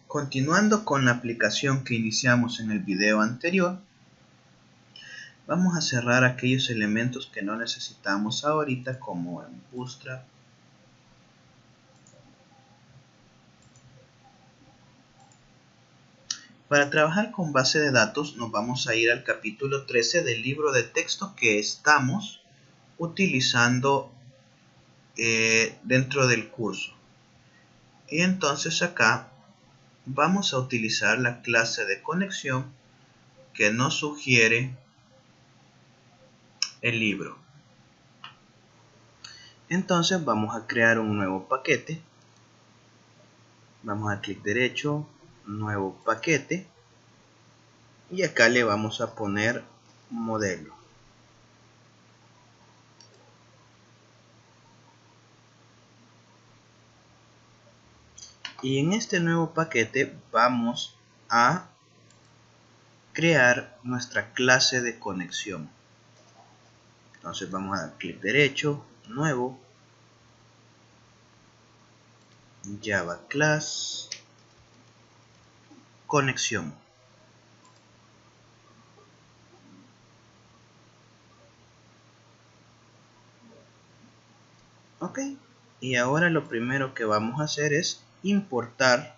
Continuando con la aplicación que iniciamos en el video anterior, vamos a cerrar aquellos elementos que no necesitamos ahorita, como en Bootstrap. Para trabajar con base de datos nos vamos a ir al capítulo 13 del libro de texto que estamos utilizando dentro del curso. Y entonces acá vamos a utilizar la clase de conexión que nos sugiere el libro. Entonces vamos a crear un nuevo paquete. Vamos a clic derecho, nuevo paquete, y acá le vamos a poner modelo. Y en este nuevo paquete vamos a crear nuestra clase de conexión. Entonces vamos a dar clic derecho, nuevo, Java Class, conexión. Ok, y ahora lo primero que vamos a hacer es importar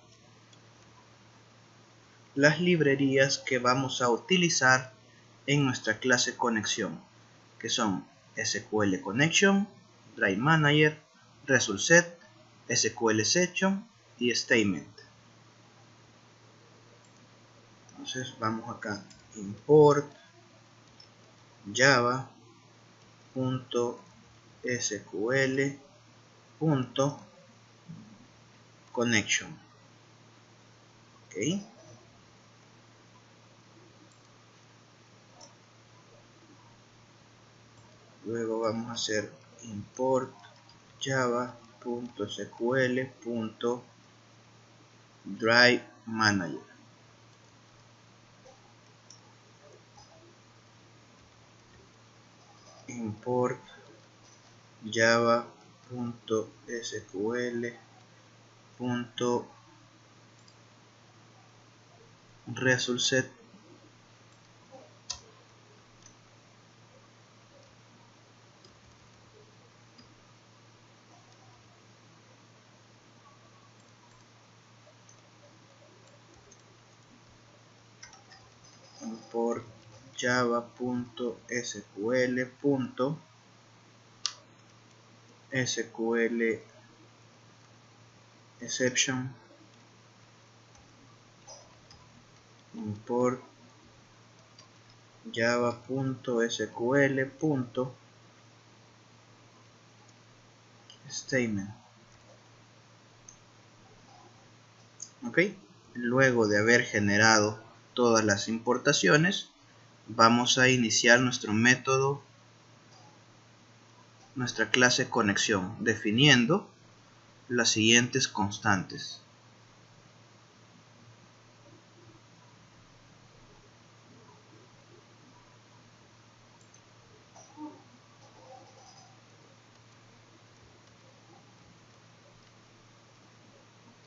las librerías que vamos a utilizar en nuestra clase conexión, que son SQL Connection, Drive Manager, Result Set, SQL Session y Statement. Entonces vamos acá, import java.sql.connection. Okay. Luego vamos a hacer import java.sql.drive-manager. Import java.sql.resultSet. Import java.sql.sql.exception. Import java.sql.statement. Ok, luego de haber generado todas las importaciones, vamos a iniciar nuestro método, nuestra clase conexión, definiendo las siguientes constantes.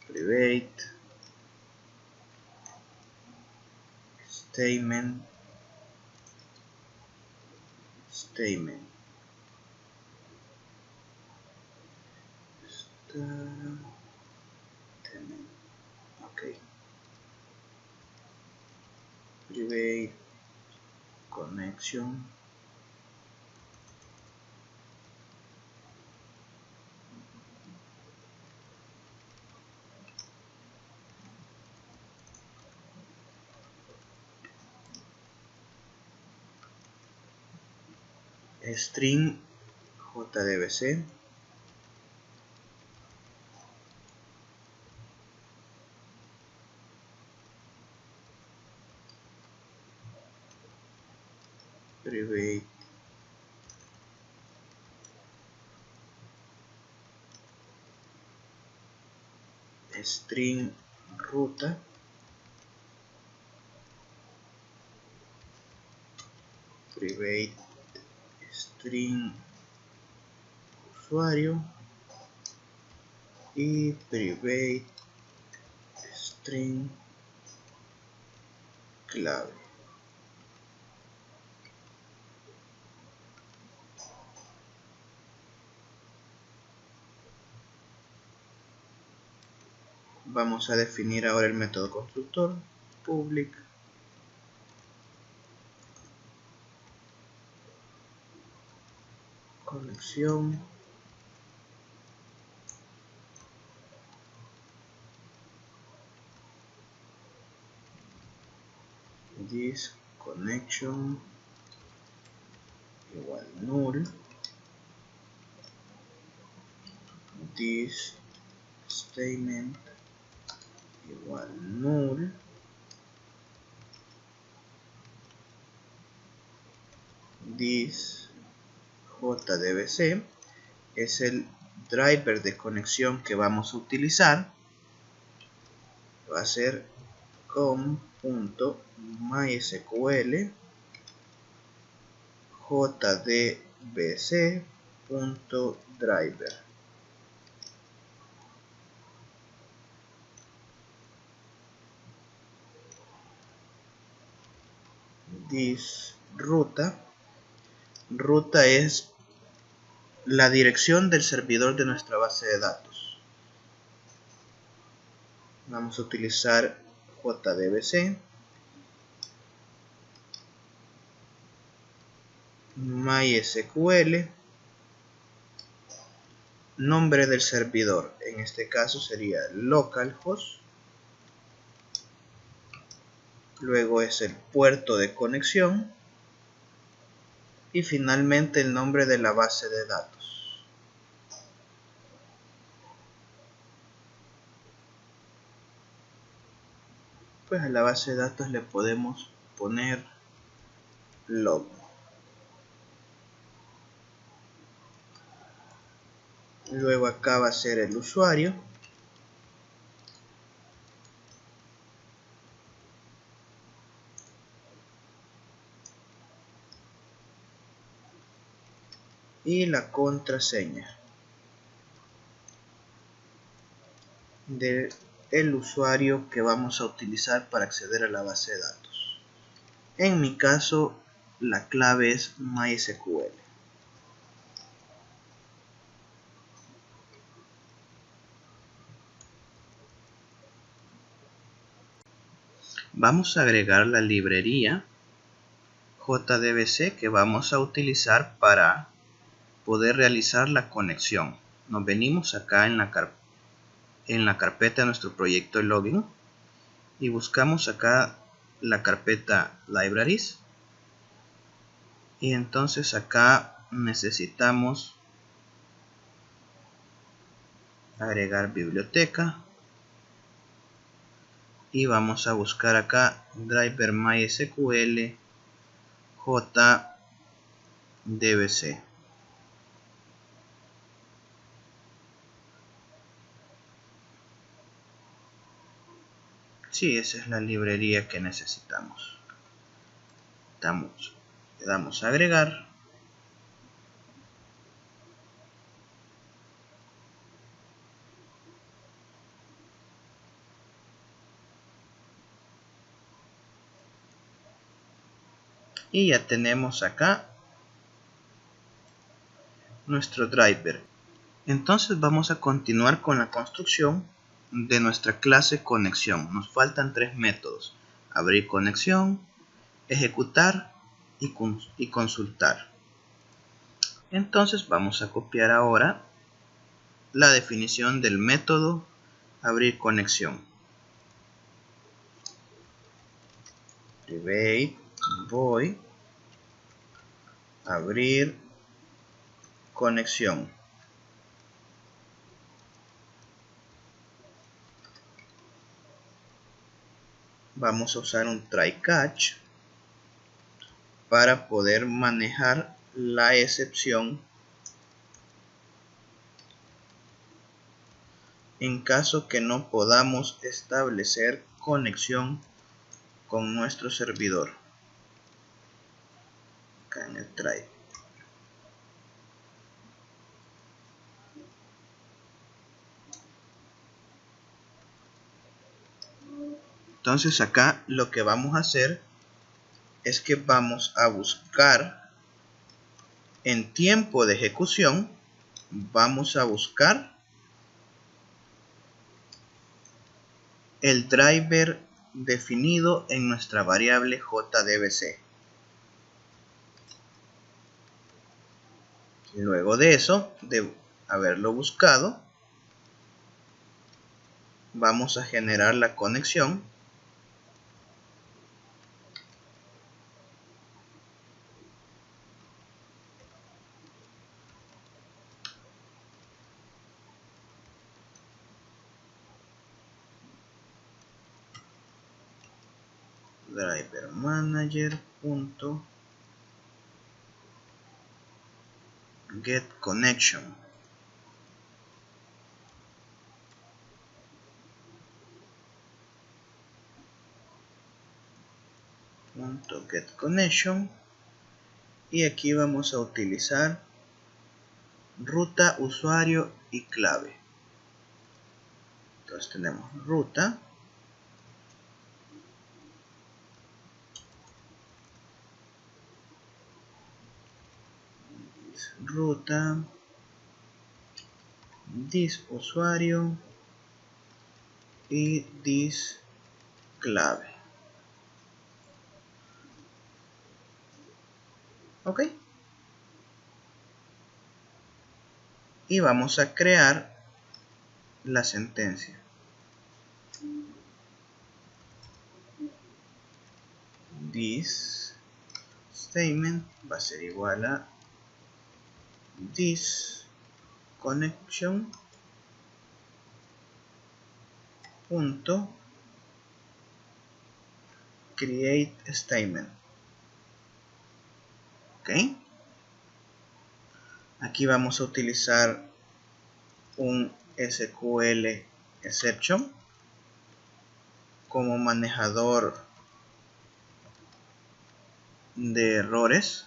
Private, statement, statement. Okay. Private connection. String JDBC. Private string ruta. Private string usuario y private string clave. Vamos a definir ahora el método constructor public conexión this connection igual null, this statement igual null, this JDBC es el driver de conexión que vamos a utilizar. Va a ser com.mysql jdbc.driver. This ruta es la dirección del servidor de nuestra base de datos. Vamos a utilizar JDBC, MySQL, nombre del servidor, en este caso sería localhost, luego es el puerto de conexión y finalmente el nombre de la base de datos. Pues a la base de datos le podemos poner log. Luego acá va a ser el usuario. Y la contraseña del usuario que vamos a utilizar para acceder a la base de datos. En mi caso, la clave es MySQL. Vamos a agregar la librería JDBC que vamos a utilizar para poder realizar la conexión. Nos venimos acá en la carpeta de nuestro proyecto de login y buscamos acá la carpeta libraries, y entonces acá necesitamos agregar biblioteca y vamos a buscar acá driver MySQL JDBC. Sí, esa es la librería que necesitamos. Le damos a agregar. Y ya tenemos acá nuestro driver. Entonces vamos a continuar con la construcción de nuestra clase conexión. Nos faltan tres métodos: abrir conexión, ejecutar y consultar. Entonces vamos a copiar ahora la definición del método abrir conexión. Private void abrir conexión. Vamos a usar un try catch para poder manejar la excepción en caso que no podamos establecer conexión con nuestro servidor. Acá en el try. Entonces acá lo que vamos a hacer es que vamos a buscar en tiempo de ejecución, vamos a buscar el driver definido en nuestra variable JDBC. Luego de eso, de haberlo buscado, vamos a generar la conexión. Driver manager get connection. Get connection, y aquí vamos a utilizar ruta, usuario y clave. Entonces tenemos ruta, this usuario y this clave. Ok, y vamos a crear la sentencia. This statement va a ser igual a this connection punto create statement. Ok, aquí vamos a utilizar un SQL exception como manejador de errores.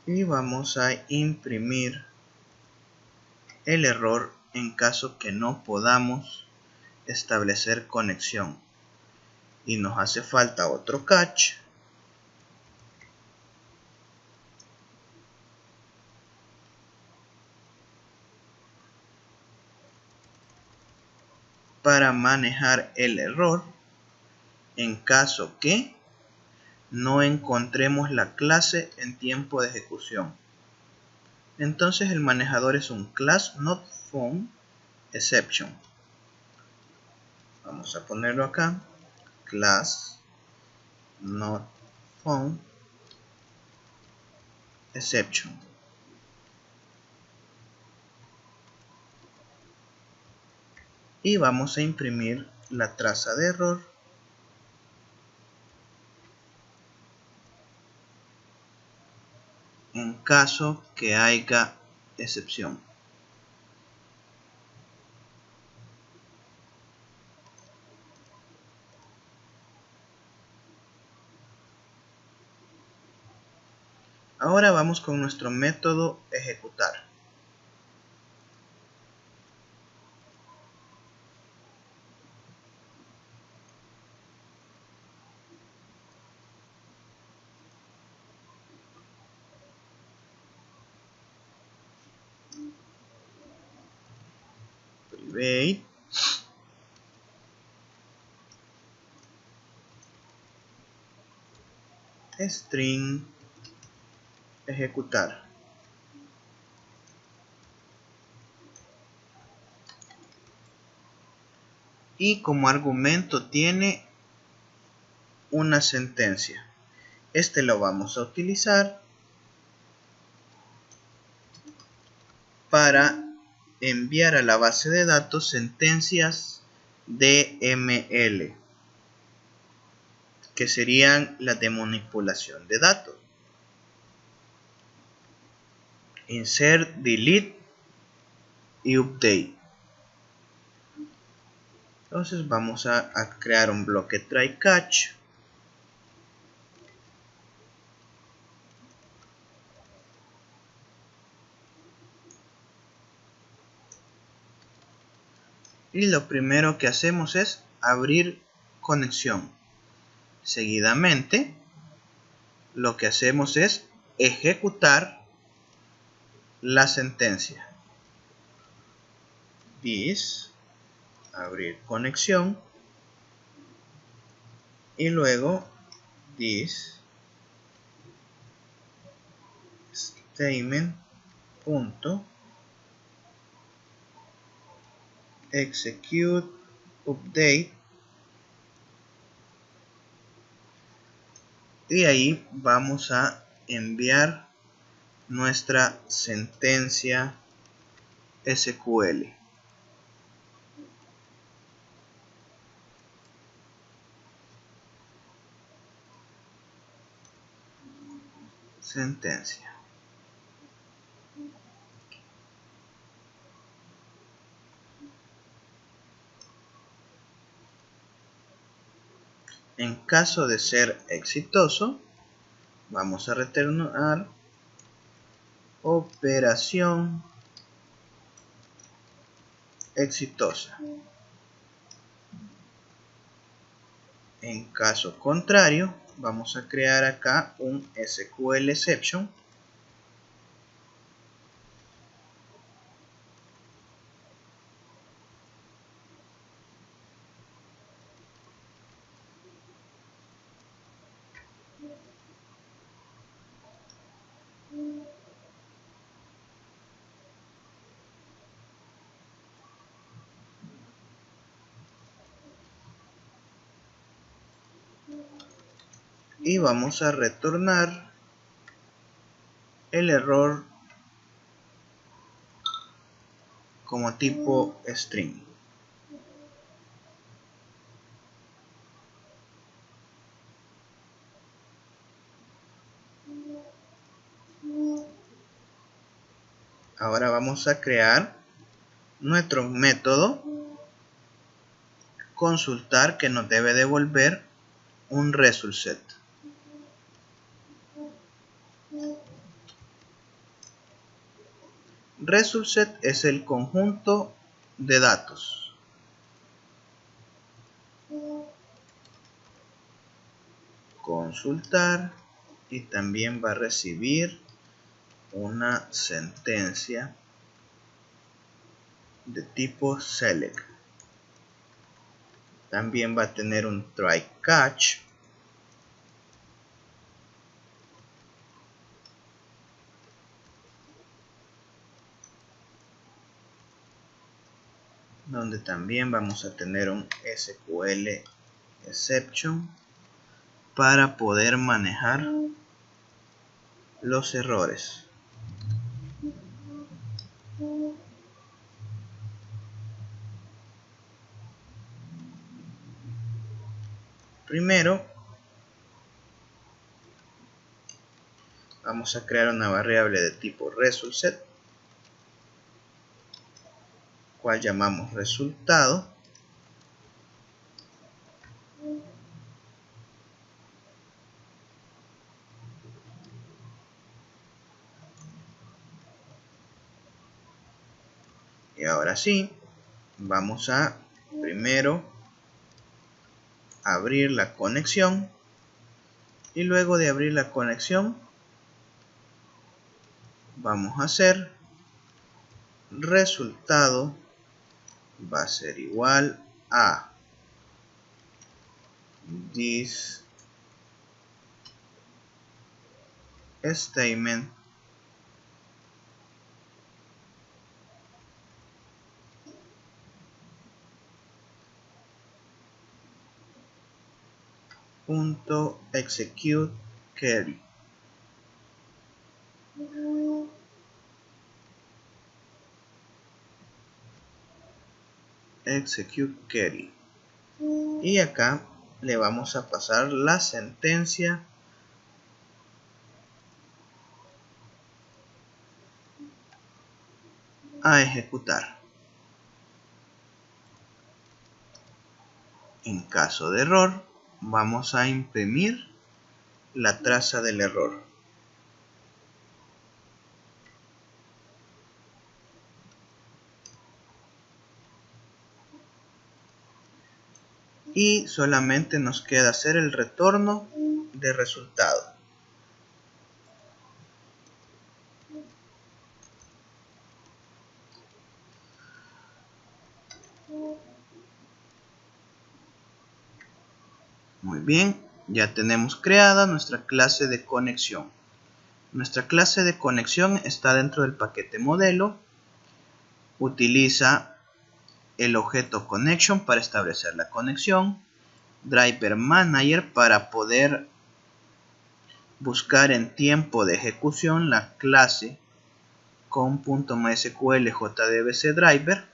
Y vamos a imprimir el error en caso que no podamos establecer conexión. Y nos hace falta otro catch para manejar el error en caso que no encontremos la clase en tiempo de ejecución. Entonces el manejador es un class not found exception. Vamos a ponerlo acá, class not found exception. Y vamos a imprimir la traza de error en caso que haya excepción. Ahora vamos con nuestro método ejecutar. Private string ejecutar. Y como argumento tiene una sentencia. Este lo vamos a utilizar para enviar a la base de datos sentencias DML, que serían las de manipulación de datos. Insert, delete y update. Entonces vamos a crear un bloque try catch. y lo primero que hacemos es abrir conexión. Seguidamente lo que hacemos es ejecutar la sentencia. This, abrir conexión, y luego this statement punto execute update, y ahí vamos a enviar nuestra sentencia SQL. Sentencia. En caso de ser exitoso, vamos a retornar operación exitosa. En caso contrario, vamos a crear acá un SQL exception y vamos a retornar el error como tipo string. Ahora vamos a crear nuestro método consultar, que nos debe devolver un result set. Result set es el conjunto de datos. Consultar, y también va a recibir una sentencia de tipo select. También va a tener un try catch, donde también vamos a tener un SQL exception para poder manejar los errores. Primero vamos a crear una variable de tipo result set, cual llamamos resultado. Y ahora sí, vamos a primero abrir la conexión, y luego de abrir la conexión vamos a hacer resultado va a ser igual a this statement punto execute query. Execute query, y acá le vamos a pasar la sentencia a ejecutar. En caso de error, vamos a imprimir la traza del error. y solamente nos queda hacer el retorno de resultado. Muy bien, ya tenemos creada nuestra clase de conexión. Nuestra clase de conexión está dentro del paquete modelo. Utiliza el objeto connection para establecer la conexión, driver manager para poder buscar en tiempo de ejecución la clase con.mysql jdbc driver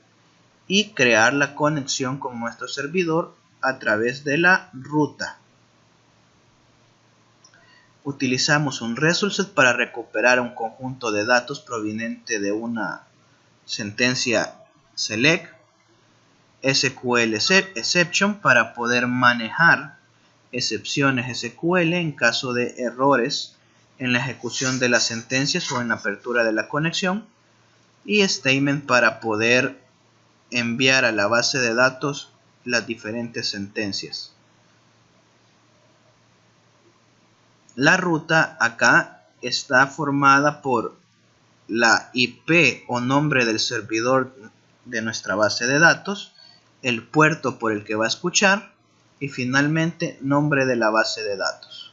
y crear la conexión con nuestro servidor a través de la ruta. Utilizamos un result set para recuperar un conjunto de datos proveniente de una sentencia select, SQL exception para poder manejar excepciones SQL en caso de errores en la ejecución de las sentencias o en la apertura de la conexión, y statement para poder enviar a la base de datos las diferentes sentencias. La ruta acá está formada por la IP o nombre del servidor de nuestra base de datos, el puerto por el que va a escuchar y finalmente nombre de la base de datos.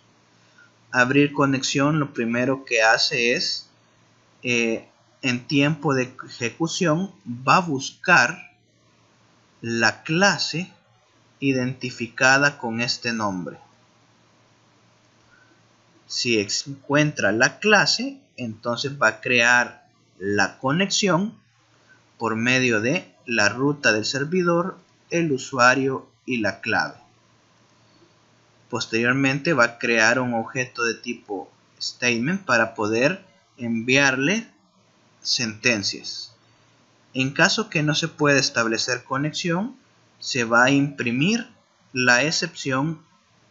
Abrir conexión lo primero que hace es en tiempo de ejecución va a buscar la clase identificada con este nombre. Si encuentra la clase, entonces va a crear la conexión por medio de la ruta del servidor, el usuario y la clave. Posteriormente va a crear un objeto de tipo statement para poder enviarle sentencias. En caso que no se pueda establecer conexión, se va a imprimir la excepción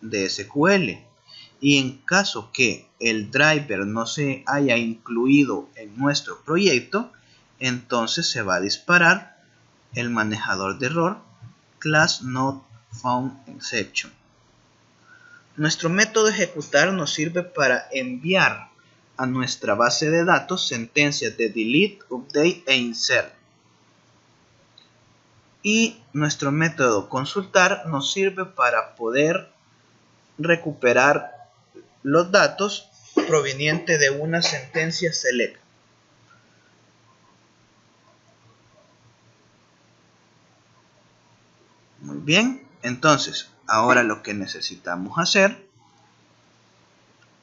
de SQL. Y en caso que el driver no se haya incluido en nuestro proyecto, entonces se va a disparar el manejador de error class not found exception. Nuestro método de ejecutar nos sirve para enviar a nuestra base de datos sentencias de delete, update e insert. Y nuestro método consultar nos sirve para poder recuperar los datos provenientes de una sentencia select. Muy bien, entonces ahora lo que necesitamos hacer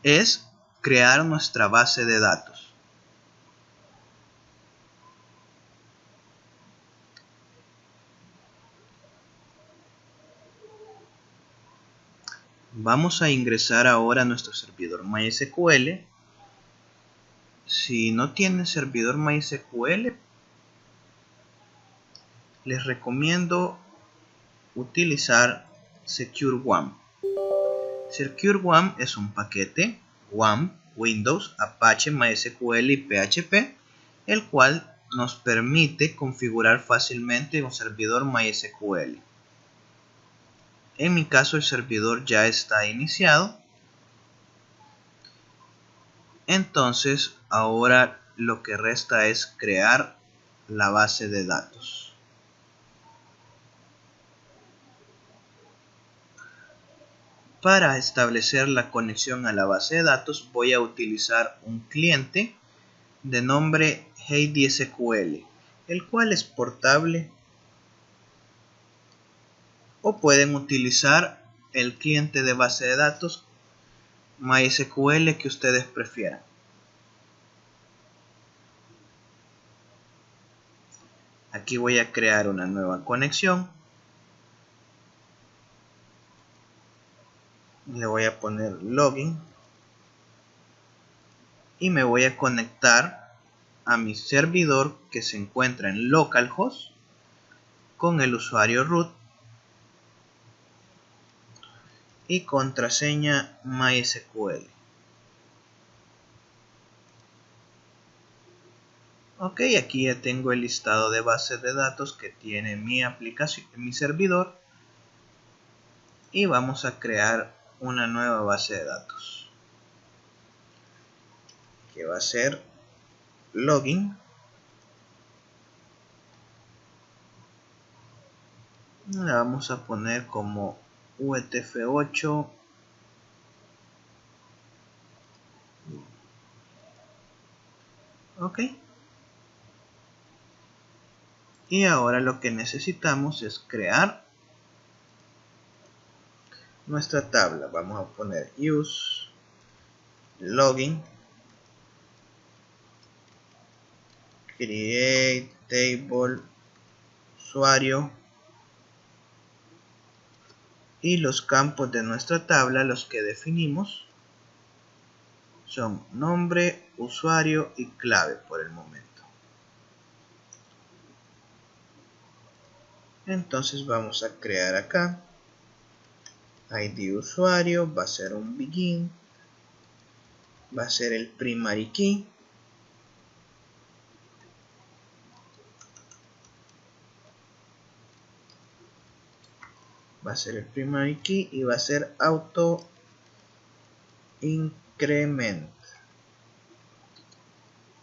es crear nuestra base de datos. Vamos a ingresar ahora a nuestro servidor MySQL. Si no tienen servidor MySQL, les recomiendo utilizar SecureWAM. SecureWAM es un paquete WAM, Windows, Apache, MySQL y PHP, el cual nos permite configurar fácilmente un servidor MySQL. En mi caso el servidor ya está iniciado. Entonces ahora lo que resta es crear la base de datos. Para establecer la conexión a la base de datos voy a utilizar un cliente de nombre HeidiSQL, el cual es portable, o pueden utilizar el cliente de base de datos MySQL que ustedes prefieran. Aquí voy a crear una nueva conexión. Le voy a poner login y me voy a conectar a mi servidor que se encuentra en localhost con el usuario root y contraseña MySQL. Ok, aquí ya tengo el listado de bases de datos que tiene mi aplicación, mi servidor. y vamos a crear una nueva base de datos que va a ser login. La vamos a poner como UTF-8 ok, y ahora lo que necesitamos es crear nuestra tabla. Vamos a poner use login create table usuario, y los campos de nuestra tabla, los que definimos, son nombre, usuario y clave por el momento. Entonces vamos a crear acá ID usuario, va a ser un begin, va a ser el primary key, va a ser el primary key y va a ser auto increment.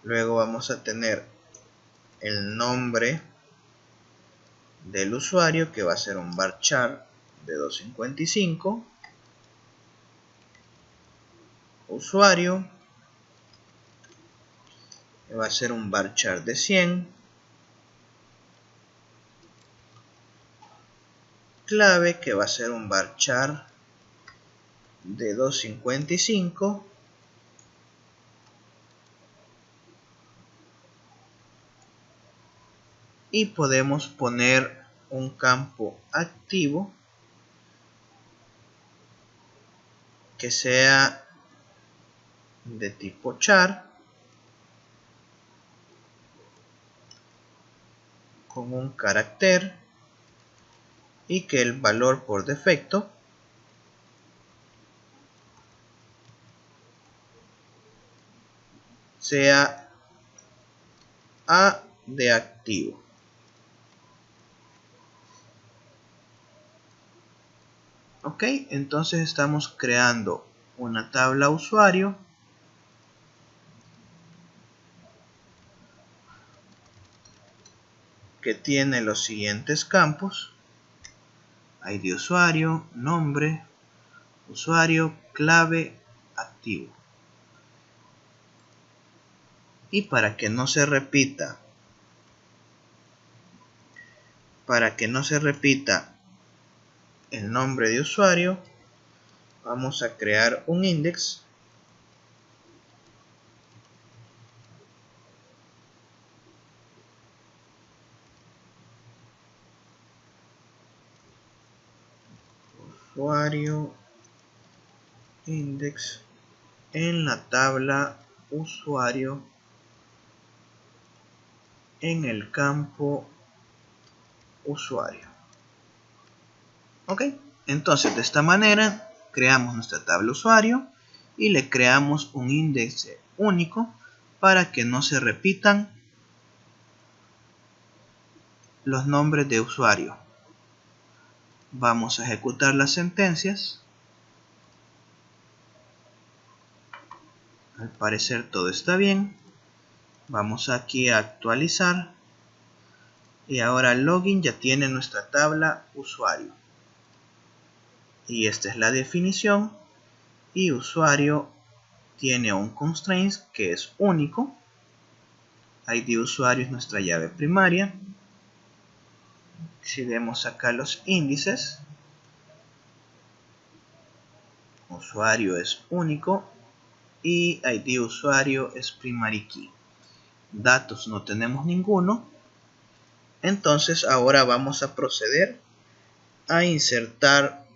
Luego vamos a tener el nombre del usuario, que va a ser un varchar de 255, usuario, que va a ser un varchar de 100, clave, que va a ser un varchar de 255, y podemos poner un campo activo que sea de tipo char con un carácter y que el valor por defecto sea A de activo. Ok, entonces estamos creando una tabla usuario que tiene los siguientes campos: ID usuario, nombre, usuario, clave, activo. Y para que no se repita el nombre de usuario, vamos a crear un index usuario index en la tabla usuario en el campo usuario. Ok, entonces de esta manera creamos nuestra tabla usuario y le creamos un índice único para que no se repitan los nombres de usuario. Vamos a ejecutar las sentencias. Al parecer todo está bien. Vamos aquí a actualizar y ahora login ya tiene nuestra tabla usuario, y esta es la definición, y usuario tiene un constraint que es único. ID usuario es nuestra llave primaria. Si vemos acá los índices, usuario es único y ID usuario es primary key. Datos no tenemos ninguno. Entonces ahora vamos a proceder a insertar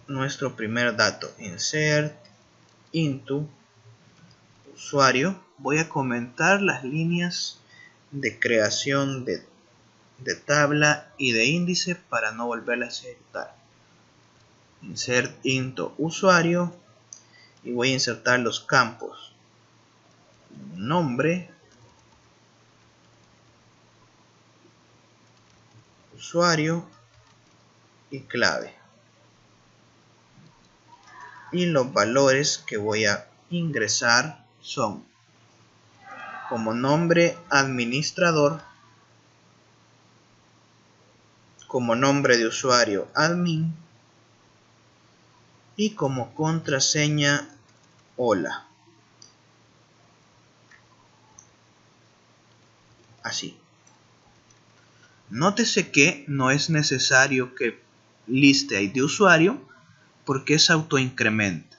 nuestro primer dato. Insert into usuario. Voy a comentar las líneas de creación de tabla y de índice para no volverlas a ejecutar. Insert into usuario y voy a insertar los campos nombre, usuario y clave. Y los valores que voy a ingresar son como nombre administrador, como nombre de usuario admin y como contraseña hola. Así. Nótese que no es necesario que liste ID de usuario porque es autoincrementa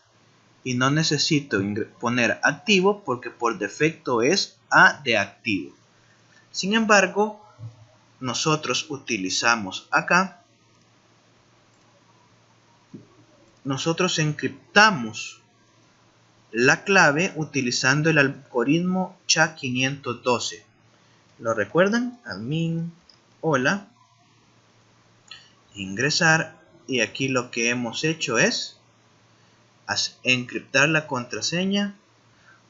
y no necesito poner activo porque por defecto es A de activo. Sin embargo, nosotros utilizamos acá, nosotros encriptamos la clave utilizando el algoritmo SHA-512. ¿Lo recuerdan? Admin, hola, ingresar, y aquí lo que hemos hecho es encriptar la contraseña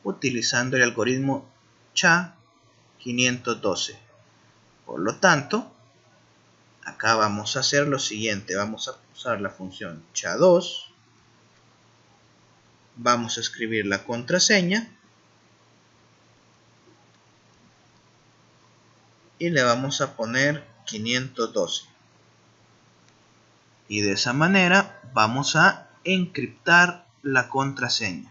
utilizando el algoritmo SHA-512. Por lo tanto, acá vamos a hacer lo siguiente. Vamos a usar la función SHA-2. Vamos a escribir la contraseña. Y le vamos a poner 512. Y de esa manera vamos a encriptar la contraseña.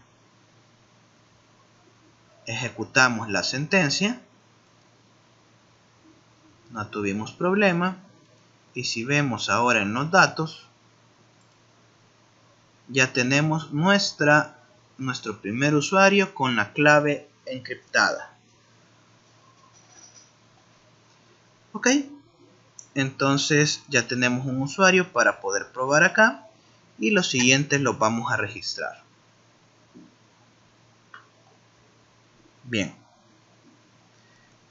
Ejecutamos la sentencia. No tuvimos problema. Y si vemos ahora en los datos, ya tenemos nuestro primer usuario con la clave encriptada. Ok, entonces ya tenemos un usuario para poder probar acá, y los siguientes los vamos a registrar. Bien,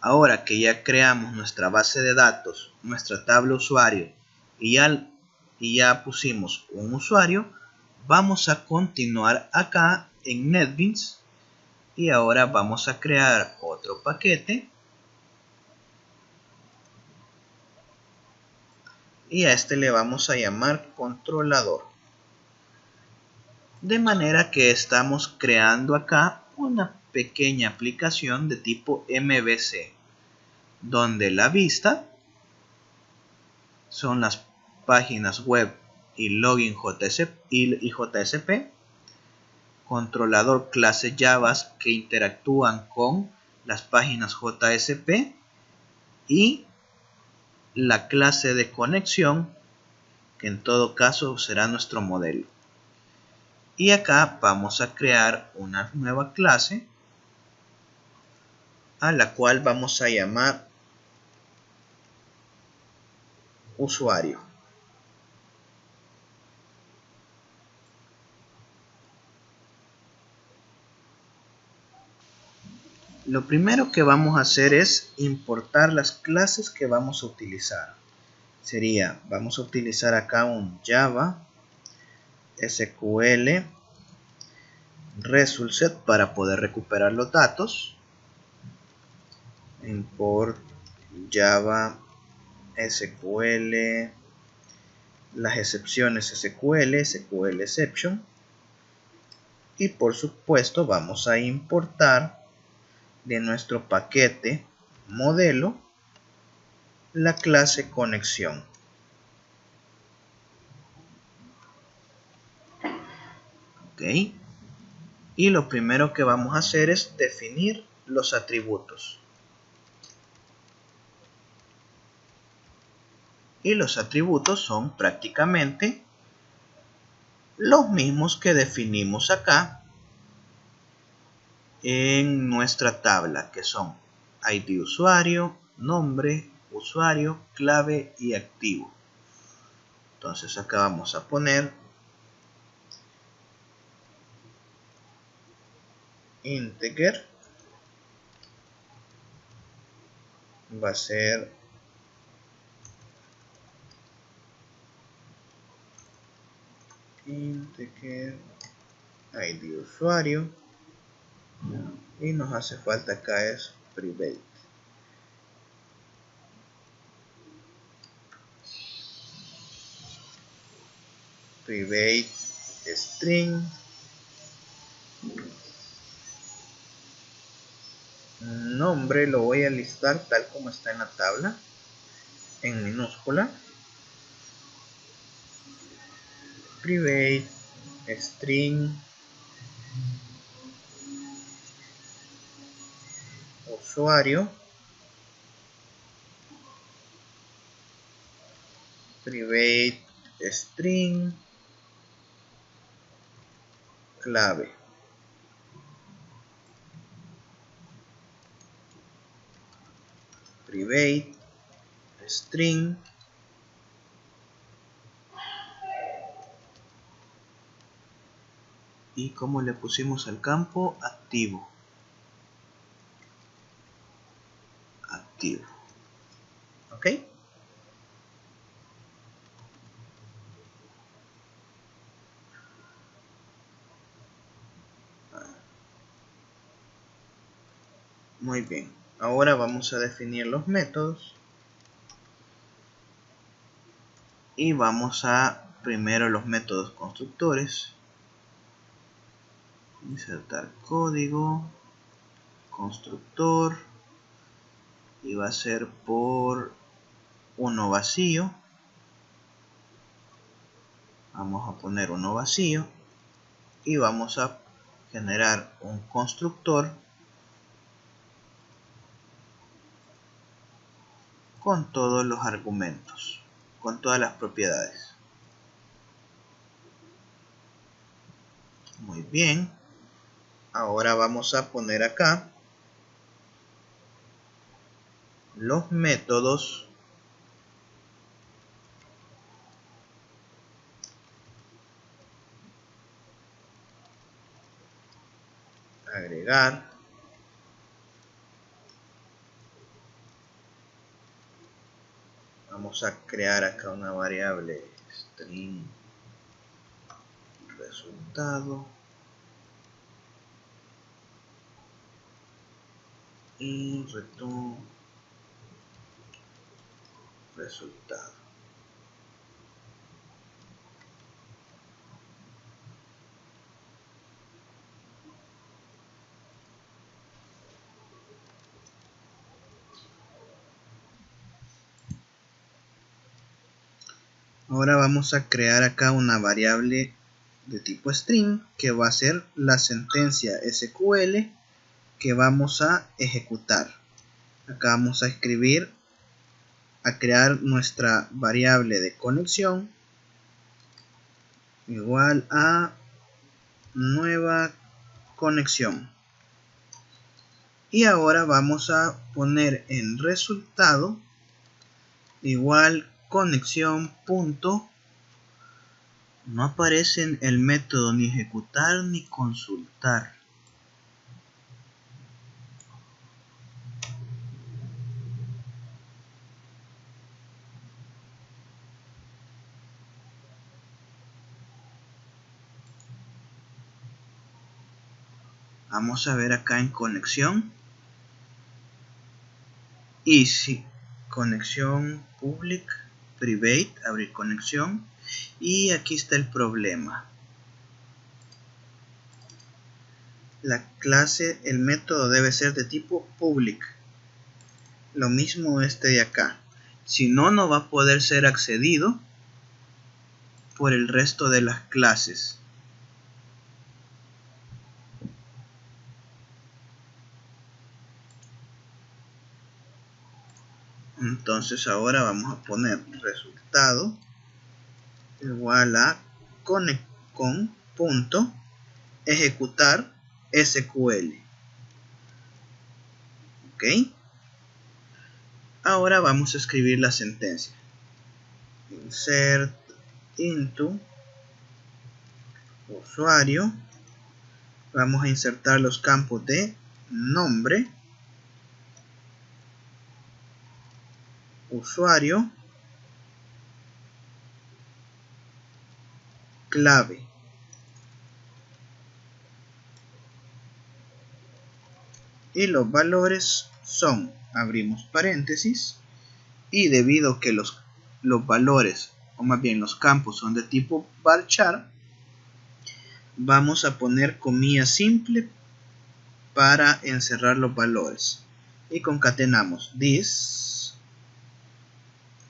ahora que ya creamos nuestra base de datos, nuestra tabla usuario, y ya pusimos un usuario, vamos a continuar acá en NetBeans, y ahora vamos a crear otro paquete, y a este le vamos a llamar controlador. De manera que estamos creando acá una pequeña aplicación de tipo MVC, donde la vista son las páginas web y login JSP, controlador clase Java que interactúan con las páginas JSP, y la clase de conexión, que en todo caso será nuestro modelo. Y acá vamos a crear una nueva clase a la cual vamos a llamar usuario. Lo primero que vamos a hacer es importar las clases que vamos a utilizar. Vamos a utilizar acá un Java SQL Result Set para poder recuperar los datos. Import Java SQL, las excepciones SQL Exception, y por supuesto vamos a importar de nuestro paquete modelo la clase conexión. Ok, y lo primero que vamos a hacer es definir los atributos. Y los atributos son prácticamente los mismos que definimos acá en nuestra tabla, que son ID usuario, nombre, usuario, clave y activo. Entonces acá vamos a poner integer, va a ser integer ID usuario, y nos hace falta acá es private. private string, nombre lo voy a listar tal como está en la tabla, en minúscula, private string, usuario, private string, clave. Private string, y como le pusimos al campo, activo. ¿Ok? Muy bien. Ahora vamos a definir los métodos. Y vamos a primero los métodos constructores. Insertar código, constructor, y va a ser por uno vacío. Vamos a poner uno vacío y vamos a generar un constructor con todos los argumentos, con todas las propiedades. Muy bien. Ahora vamos a poner acá los métodos agregar, vamos a crear acá una variable string resultado y return resultado. Ahora vamos a crear acá una variable de tipo string que va a ser la sentencia SQL que vamos a ejecutar. Acá vamos a escribir, a crear nuestra variable de conexión igual a nueva conexión. Y ahora vamos a poner en resultado igual conexión punto. No aparece el método ni ejecutar ni consultar. Vamos a ver acá en conexión. Y si conexión public private, abrir conexión. Y aquí está el problema. La clase, el método debe ser de tipo public. Lo mismo este de acá. Si no, no va a poder ser accedido por el resto de las clases. Entonces ahora vamos a poner resultado igual a con punto ejecutar SQL. Ok. Ahora vamos a escribir la sentencia. Insert into usuario. Vamos a insertar los campos de nombre, usuario, clave. Y los valores son, abrimos paréntesis, y debido a que los valores o más bien los campos son de tipo varchar, vamos a poner comilla simple para encerrar los valores y concatenamos this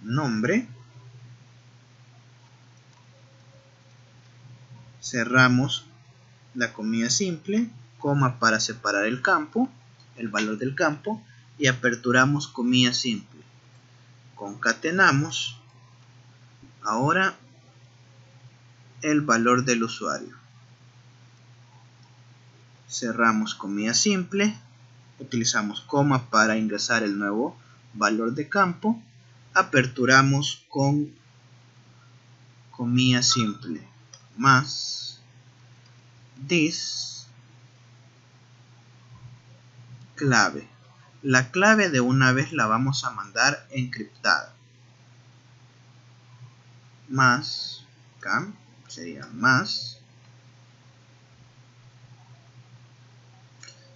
nombre, cerramos la comilla simple, coma para separar el campo, el valor del campo, y aperturamos comilla simple, concatenamos ahora el valor del usuario, cerramos comilla simple, utilizamos coma para ingresar el nuevo valor de campo, aperturamos con comilla simple más this clave. La clave de una vez la vamos a mandar encriptada, más acá sería más,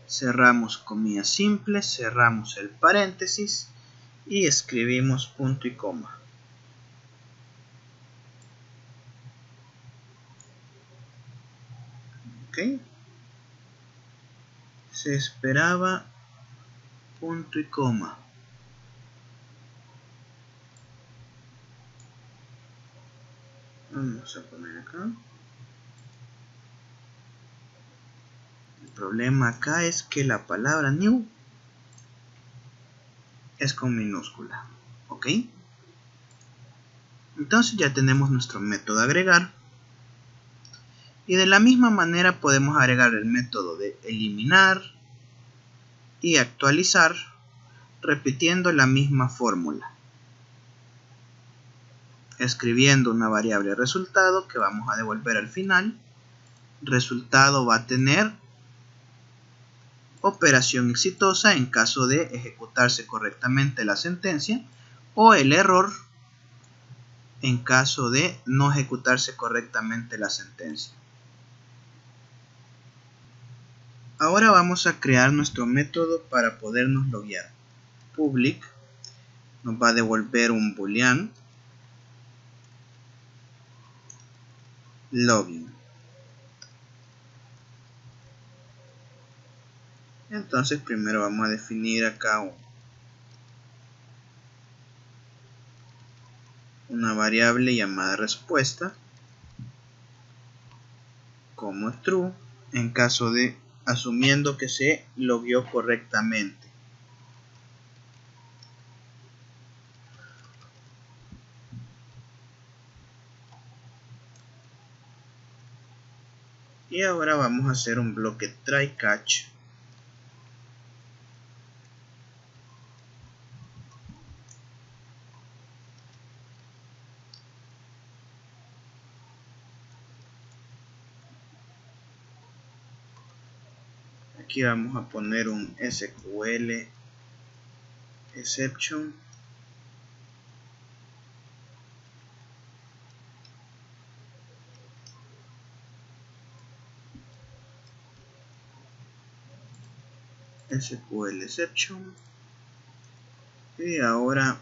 cerramos comilla simple, cerramos el paréntesis y escribimos punto y coma. Ok, se esperaba punto y coma. Vamos a poner acá. El problema acá es que la palabra new es con minúscula. Ok, entonces ya tenemos nuestro método agregar. Y de la misma manera podemos agregar el método de eliminar y actualizar repitiendo la misma fórmula, escribiendo una variable resultado que vamos a devolver al final. Resultado va a tener operación exitosa en caso de ejecutarse correctamente la sentencia, o el error en caso de no ejecutarse correctamente la sentencia. Ahora vamos a crear nuestro método para podernos loguear. Public nos va a devolver un boolean login. Entonces primero vamos a definir acá una variable llamada respuesta como true en caso de asumiendo que se logueó correctamente. Y ahora vamos a hacer un bloque try catch aquí vamos a poner un SQL exception y ahora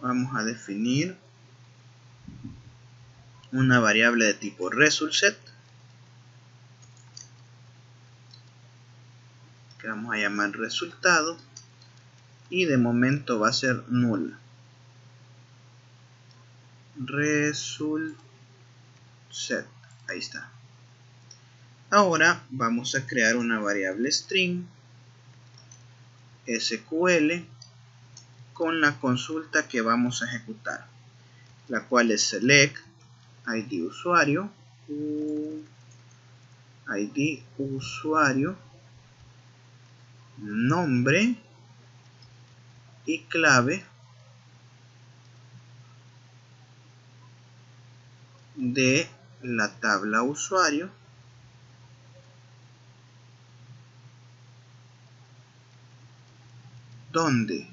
vamos a definir una variable de tipo resultSet que vamos a llamar resultado y de momento va a ser nula. resultSet, ahí está. Ahora vamos a crear una variable string SQL con la consulta que vamos a ejecutar, la cual es select id usuario nombre y clave de la tabla usuario donde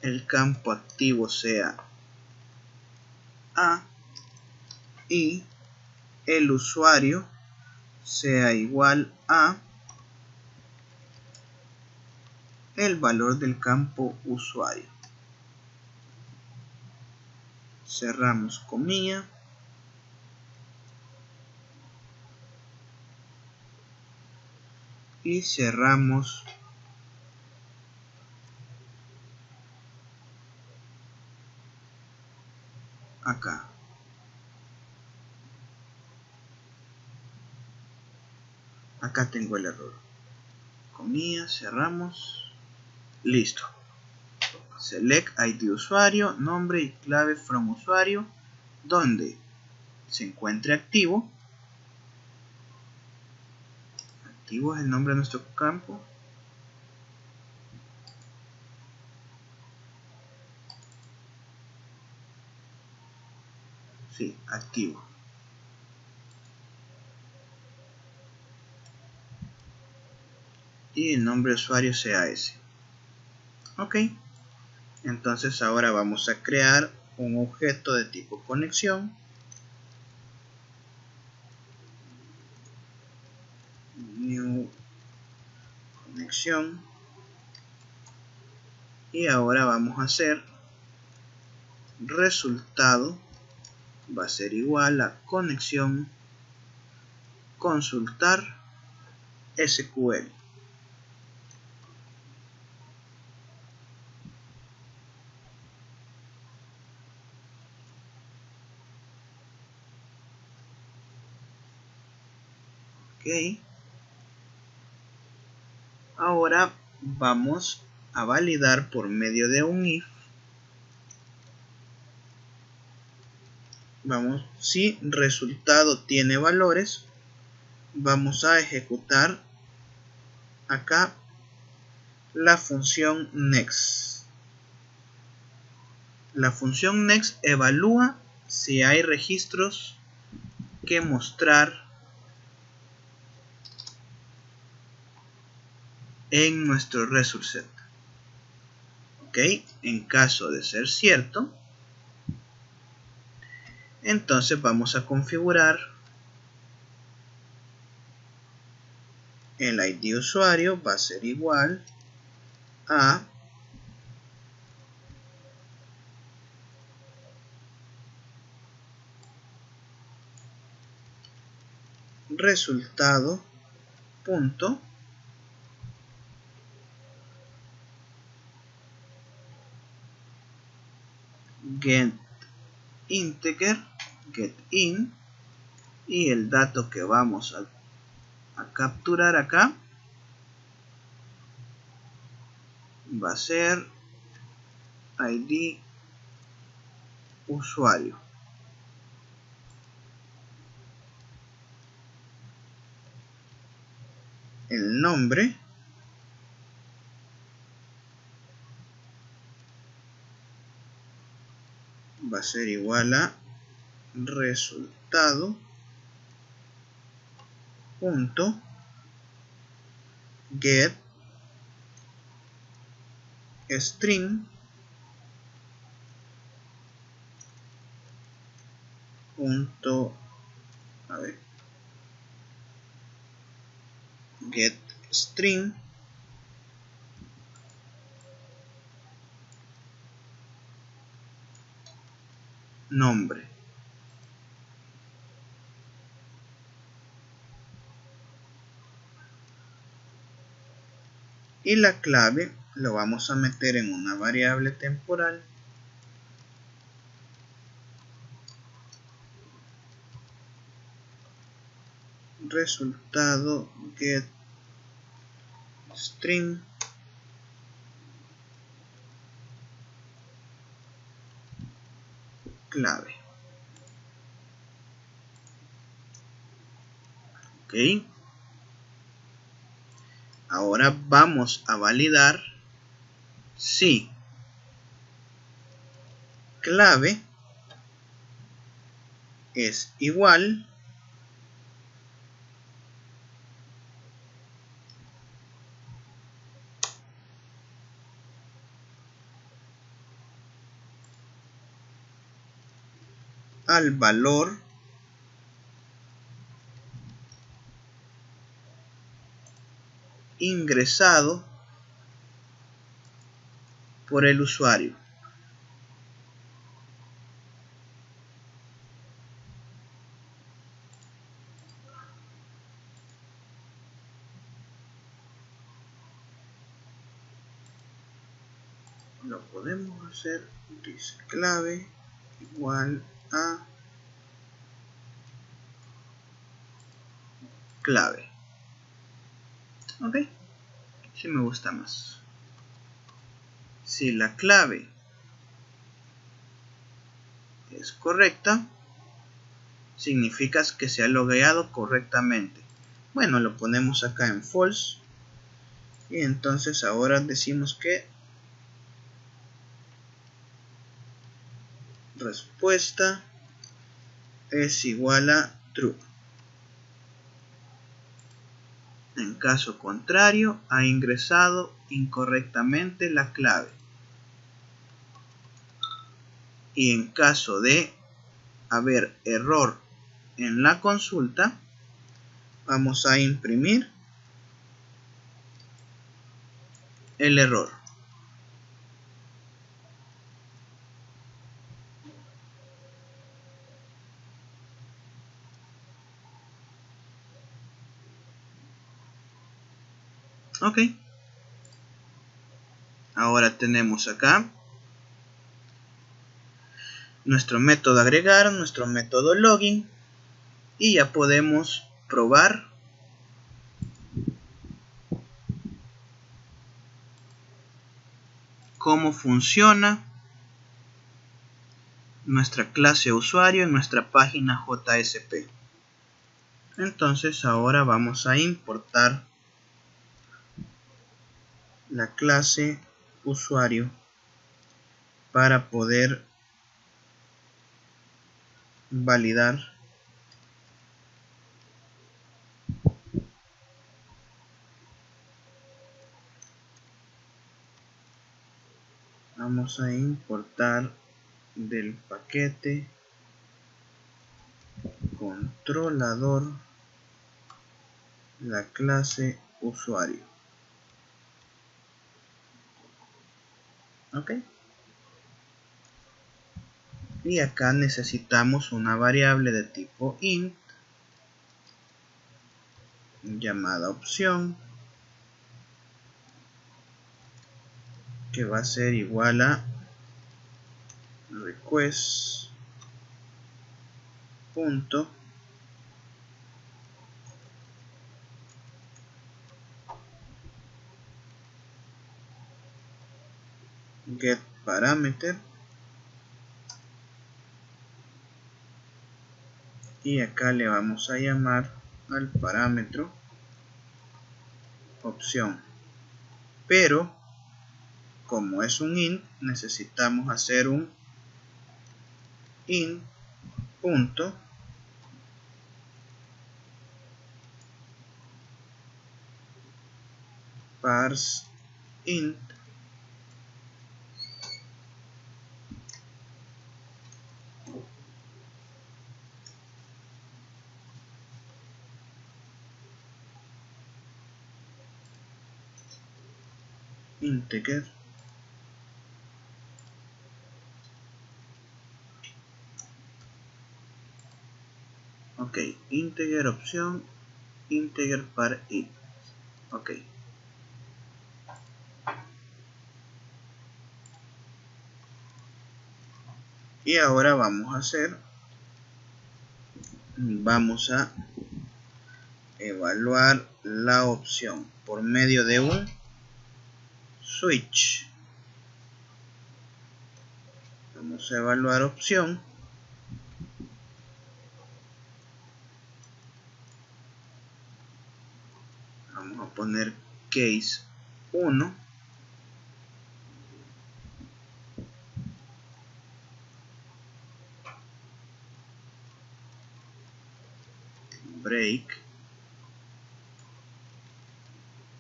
el campo activo sea A y el usuario sea igual a el valor del campo usuario. Cerramos comilla. Y cerramos acá. Acá tengo el error. Comillas, cerramos. Listo. Select ID usuario, nombre y clave from usuario, donde se encuentre activo. Activo es el nombre de nuestro campo. Sí, activo. Y el nombre de usuario sea ese. Ok. Entonces ahora vamos a crear un objeto de tipo conexión. New conexión. Y ahora vamos a hacer resultado va a ser igual a conexión consultar SQL. Ok. Ahora vamos a validar por medio de un if. Vamos, si resultado tiene valores, vamos a ejecutar acá la función next. La función next evalúa si hay registros que mostrar en nuestro result set. Ok, en caso de ser cierto, entonces vamos a configurar el ID usuario va a ser igual a resultado punto get integer get in, y el dato que vamos a capturar acá va a ser ID usuario. El nombre va a ser igual a resultado punto get string punto get string nombre. Y la clave lo vamos a meter en una variable temporal resultado get string clave. Ok. Ahora vamos a validar si clave es igual al valor ingresado por el usuario. Lo podemos hacer, dice clave igual a clave. Ok, si me gusta más. Si la clave es correcta, significa que se ha logueado correctamente. Bueno, lo ponemos acá en false. Y entonces ahora decimos que respuesta es igual a true. En caso contrario, ha ingresado incorrectamente la clave. Y en caso de haber error en la consulta, vamos a imprimir el error. Ok. Ahora tenemos acá nuestro método agregar, nuestro método login, y ya podemos probar cómo funciona nuestra clase usuario en nuestra página JSP. Entonces ahora vamos a importar la clase usuario para poder validar vamos a importar del paquete controlador la clase usuario. Ok, y acá necesitamos una variable de tipo int llamada opción, que va a ser igual a request punto get parameter, y acá le vamos a llamar al parámetro opción, pero como es un int necesitamos hacer un int punto parse int integer ok, integer opción integer par int. Ok, y ahora vamos a evaluar la opción por medio de un switch. Vamos a evaluar opción vamos a poner case 1 break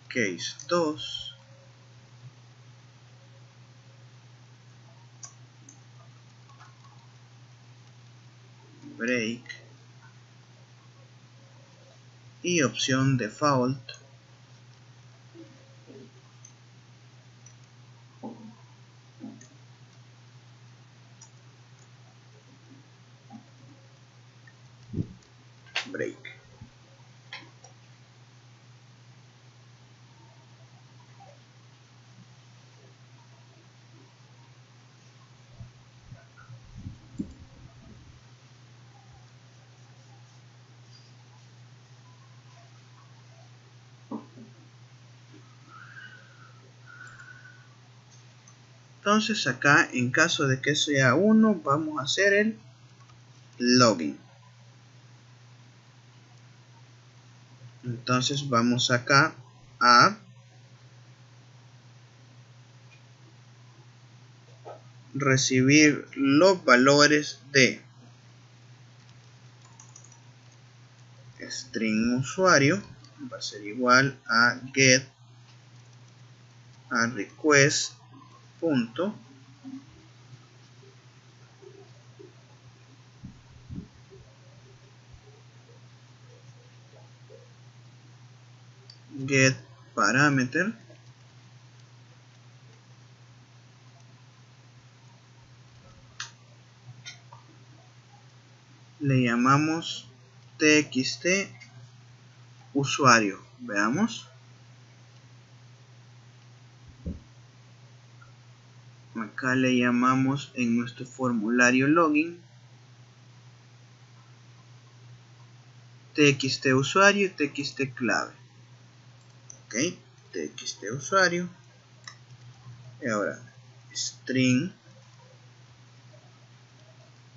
case 2 break y opción default break. Entonces acá, en caso de que sea 1, vamos a hacer el login. Entonces vamos acá a recibir los valores de string usuario, va a ser igual a get a request punto get parameter le llamamos txt usuario. Veamos. Acá le llamamos en nuestro formulario login txt usuario y txt clave. Ok, txt usuario. Y ahora string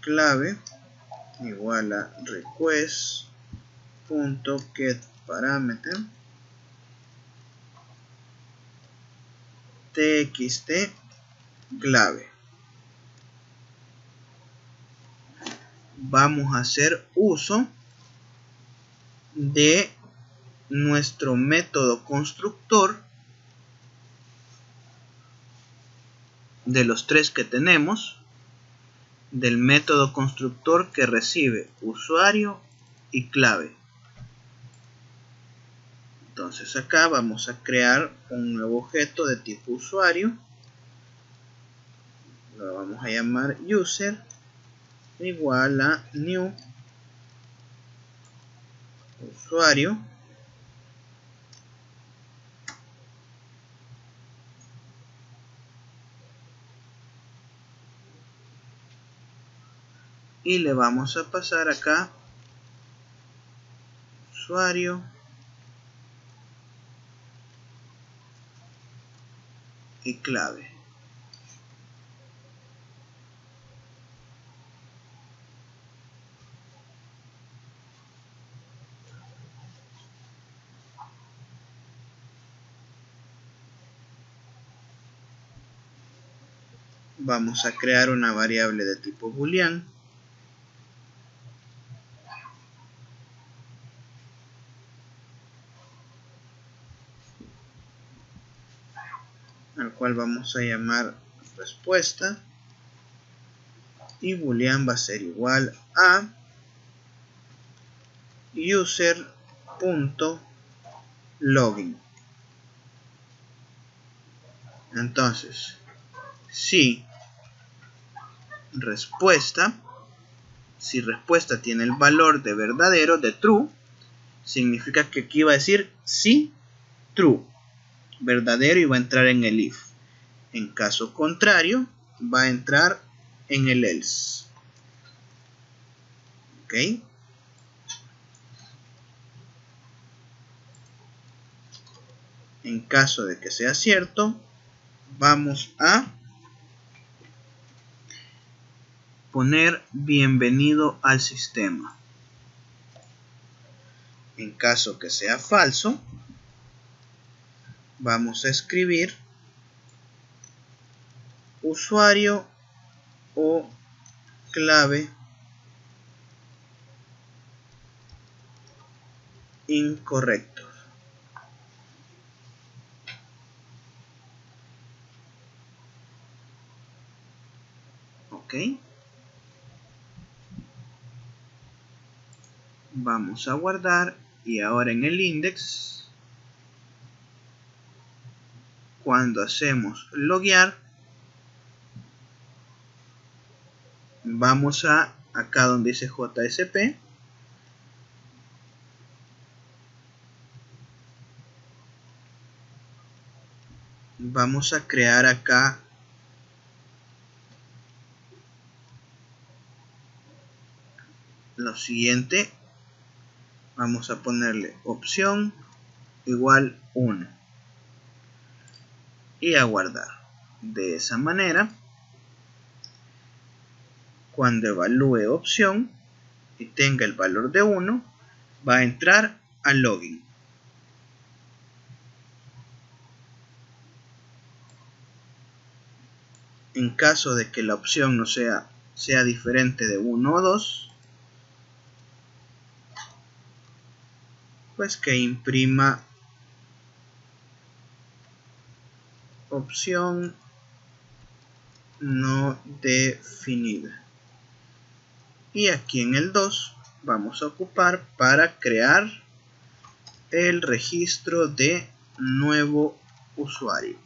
clave igual a request.getParameter txt clave. Vamos a hacer uso de nuestro método constructor de los 3 que tenemos, del método constructor que recibe usuario y clave. Entonces acá vamos a crear un nuevo objeto de tipo usuario, lo vamos a llamar user igual a new usuario y le vamos a pasar acá usuario y clave. Vamos a crear una variable de tipo boolean al cual vamos a llamar respuesta y boolean va a ser igual a user.login. Entonces, si respuesta tiene el valor de verdadero, de true, significa que aquí va a decir sí, true, verdadero, y va a entrar en el if. En caso contrario, va a entrar en el else. ¿Ok? En caso de que sea cierto, vamos a poner bienvenido al sistema. En caso que sea falso, vamos a escribir usuario o clave incorrectos. Ok. Vamos a guardar y ahora en el index, cuando hacemos loguear, vamos a acá donde dice JSP, vamos a crear acá lo siguiente. Vamos a ponerle opción igual 1 y a guardar. De esa manera, cuando evalúe opción y tenga el valor de 1, va a entrar al login. En caso de que la opción no sea diferente de 1 o 2, pues que imprima opción no definida. Y aquí en el 2 vamos a ocupar para crear el registro de nuevo usuario.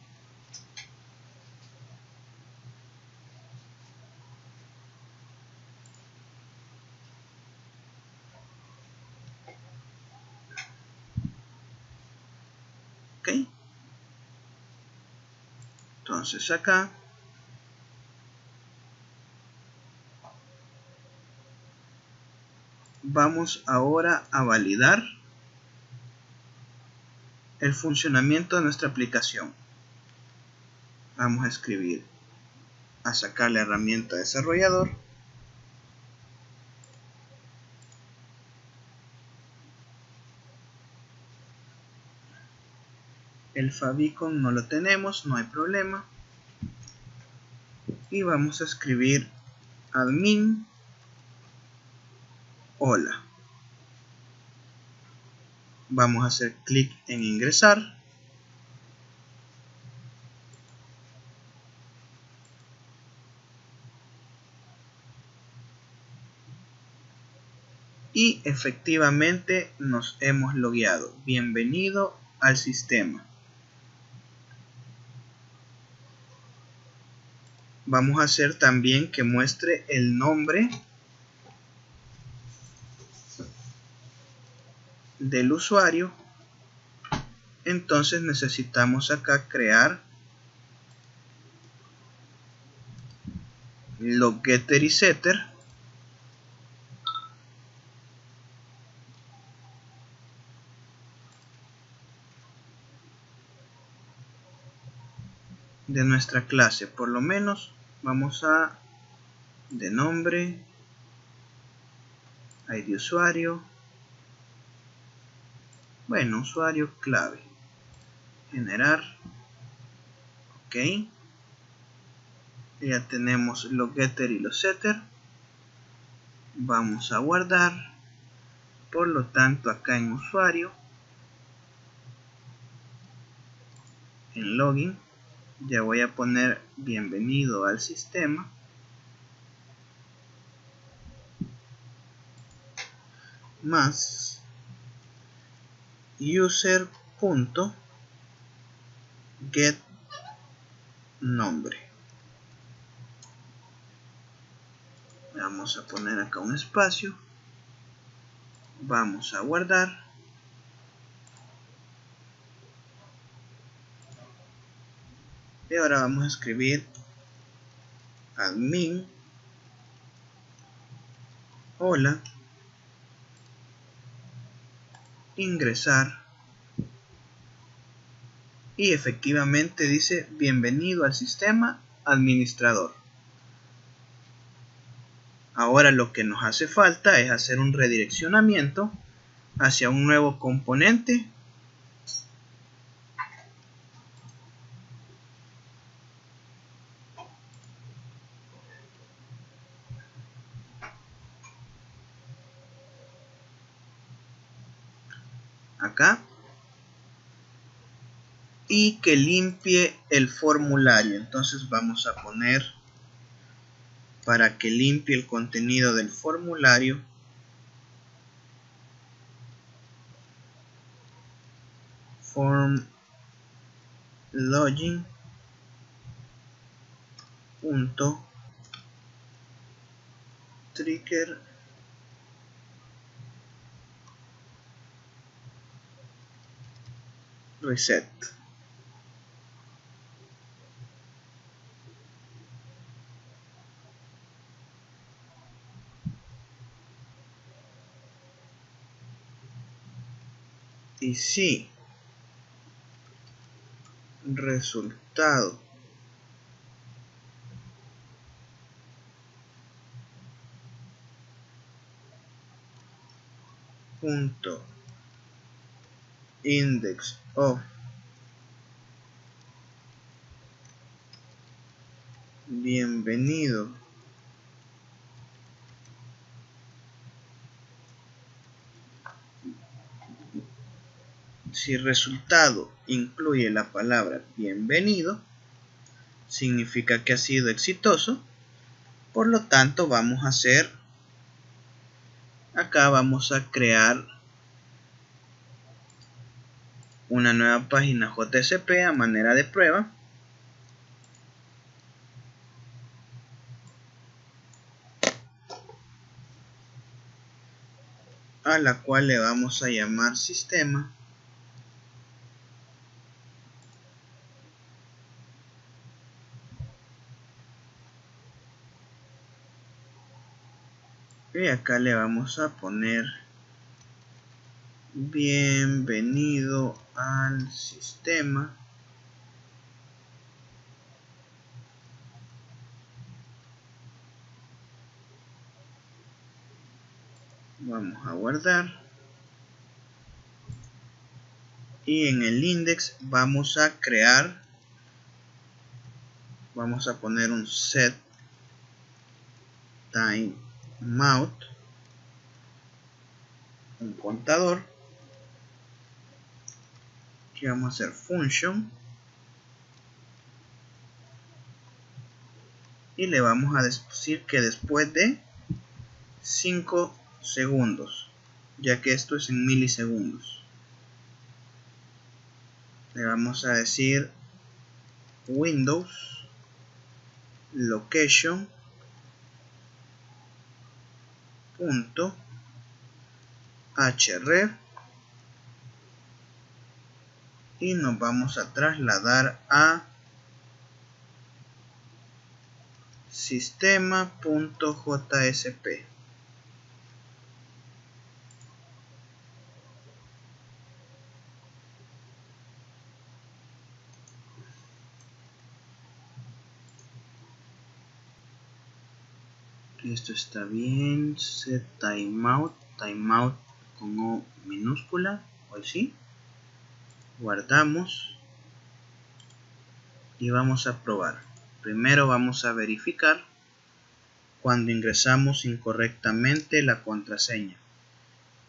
Ok. Entonces acá vamos ahora a validar el funcionamiento de nuestra aplicación. Vamos a escribir, a sacar la herramienta desarrollador. El favicon no lo tenemos, no hay problema. Y vamos a escribir admin hola. Vamos a hacer clic en ingresar. Y efectivamente nos hemos logueado. Bienvenido al sistema. Vamos a hacer también que muestre el nombre del usuario. Entonces necesitamos acá crear loggetter y setter. De nuestra clase, por lo menos vamos a de nombre, ID usuario, bueno, usuario clave, generar, ok, ya tenemos los getter y los setter. Vamos a guardar. Por lo tanto, acá en usuario, en login, ya voy a poner bienvenido al sistema. Más user.get nombre. Vamos a poner acá un espacio. Vamos a guardar. Y ahora vamos a escribir admin hola, ingresar, y efectivamente dice bienvenido al sistema administrador. Ahora lo que nos hace falta es hacer un redireccionamiento hacia un nuevo componente . Acá, y que limpie el formulario. Entonces vamos a poner, para que limpie el contenido del formulario, form login punto trigger reset. Y si resultado punto index of bienvenido si resultado incluye la palabra bienvenido, significa que ha sido exitoso. Por lo tanto, vamos a hacer, acá vamos a crear una nueva página JSP a manera de prueba. A la cual le vamos a llamar sistema. Y acá le vamos a poner bienvenido al sistema. Vamos a guardar. Y en el index vamos a crear, vamos a poner un set timeout, un contador, que vamos a hacer function, y le vamos a decir que después de 5 segundos, ya que esto es en milisegundos, le vamos a decir Windows location punto href y nos vamos a trasladar a sistema.jsp. Esto está bien. Set timeout, timeout con O minúscula, hoy sí. Guardamos y vamos a probar. Primero vamos a verificar cuando ingresamos incorrectamente la contraseña.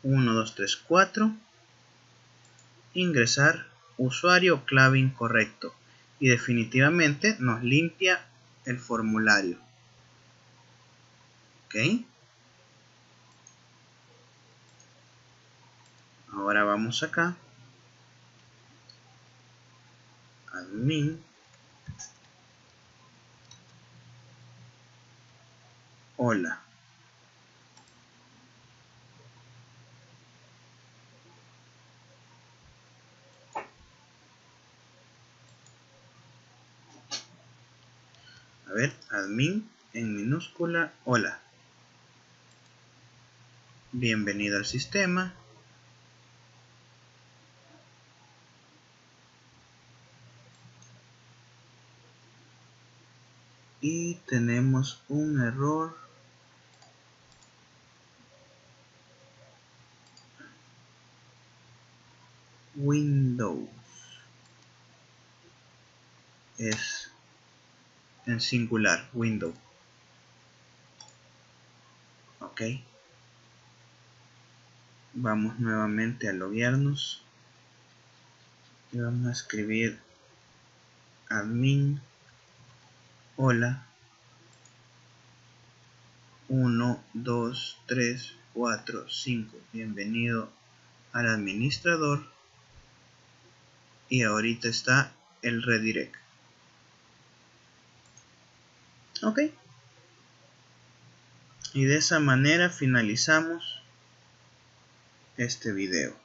1, 2, 3, 4. Ingresar usuario o clave incorrecto. Y definitivamente nos limpia el formulario. Ok. Ahora vamos acá. Admin. Hola. A ver, admin en minúscula, hola. Bienvenido al sistema. Y tenemos un error. Windows. Es en singular, Windows. Ok. Vamos nuevamente a loguearnos. Y vamos a escribir admin hola 1, 2, 3, 4, 5. Bienvenido al administrador. Y ahorita está el redirect. Ok. Y de esa manera finalizamos este video.